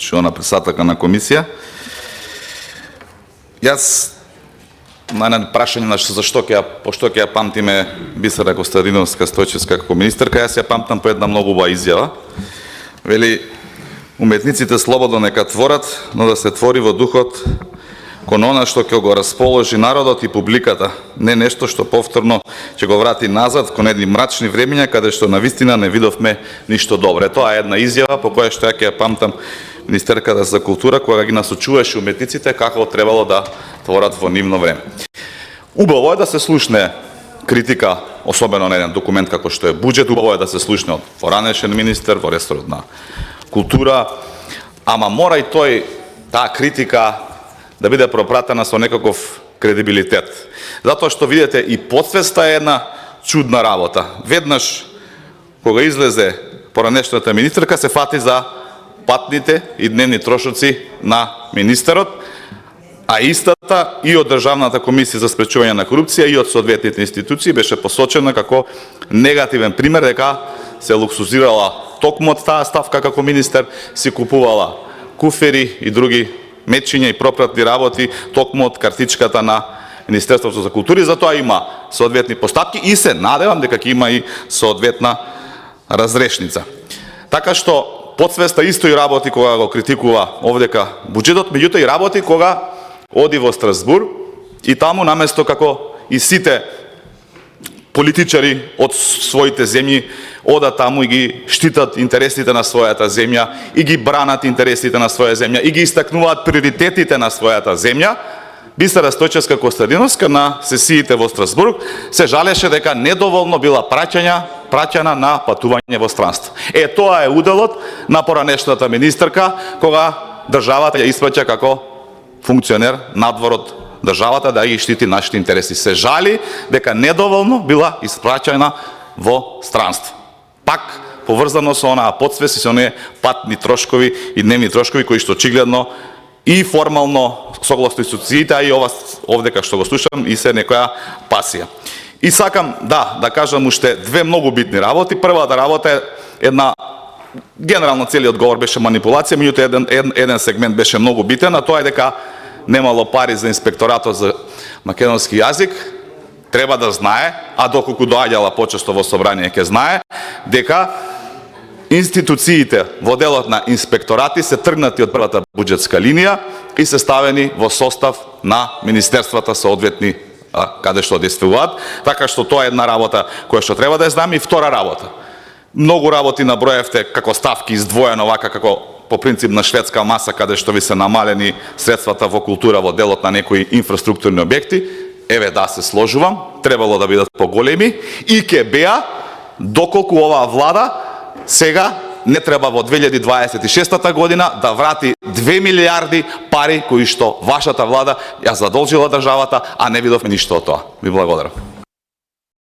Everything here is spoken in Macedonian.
исклучувана председателка на комисија. Јас на едно прашање на пошто ќе ја памтиме Бисера Костадиновска Стојчевска како министерка, јас ја памтам по една многу убава изјава. Вели, уметниците слободно нека творат, но да се твори во духот кон она што ќе го расположи народот и публиката, не нешто што повторно ќе го врати назад кон едни мрачни времења каде што навистина не видовме ништо добро. Тоа е една изјава по која што ја ќе ја памтам министерката за култура, кога ги насочуваше уметниците како требало да творат во нивно време. Убаво е да се слушне критика, особено на еден документ како што е буџет, убаво е да се слушне од поранешен министер во ресорот на култура, ама мора и таа критика да биде пропратена со некаков кредибилитет. Затоа што видите и подсвеста е една чудна работа. Веднаш кога излезе поранешната министерка се фати за патните и дневни трошоци на министерот, а истата и од Државната комисија за спречување на корупција и од соодветните институции беше посочена како негативен пример дека се луксузирала токму од таа ставка како министер, си купувала куфери и други мечиња и пропратни работи токму од картичката на Министерството за култура, и затоа има соодветни постапки и се надевам дека ќе има и соодветна разрешница. Така што подсвеста исто и работи кога го критикува овдека буџетот, меѓутоа и работи кога оди во Страсбур и таму наместо како и сите политичари од своите земји одат таму и ги штитат интересите на својата земја и ги бранат интересите на своја земја и ги истакнуваат приоритетите на својата земја, Бисера Стојчевска Костадиновска на сесиите во Страсбург се жалеше дека недоволно била праќана на патување во странство. Тоа е уделот на поранешната министерка кога државата ја испраќа како функционер надвор од државата да ги штити нашите интереси. Се жали дека недоволно била испраќана во странство. Пак поврзано со онаа подсвест и со оние патни трошкови и дневни трошкови кои што очигледно и формално согласно институциите, а и овдека што го слушам и се некоја пасија. И сакам да кажам уште две многу битни работи. Првата работа е една генерално целиот говор беше манипулација, меѓутоа еден сегмент беше многу битен, а тоа е дека немало пари за инспекторатот за македонски јазик. Треба да знае, а доколку доаѓала почесто во собрание ќе знае, дека институциите во делот на инспекторати се тргнати од првата буџетска линија и се ставени во состав на министерствата соодветни каде што действуваат, така што тоа е една работа која што треба да ја знаме. И втора работа. Многу работи наброевте како ставки издвоено вака како по принцип на шведска маса каде што ви се намалени средствата во култура во делот на некои инфраструктурни објекти. Еве да се сложувам, требало да бидат поголеми и ќе беа доколку оваа влада сега не треба во 2026 година да врати 2 милиарди пари кои што вашата влада ја задолжила државата, а не видовме ништо од тоа. Ви благодарам.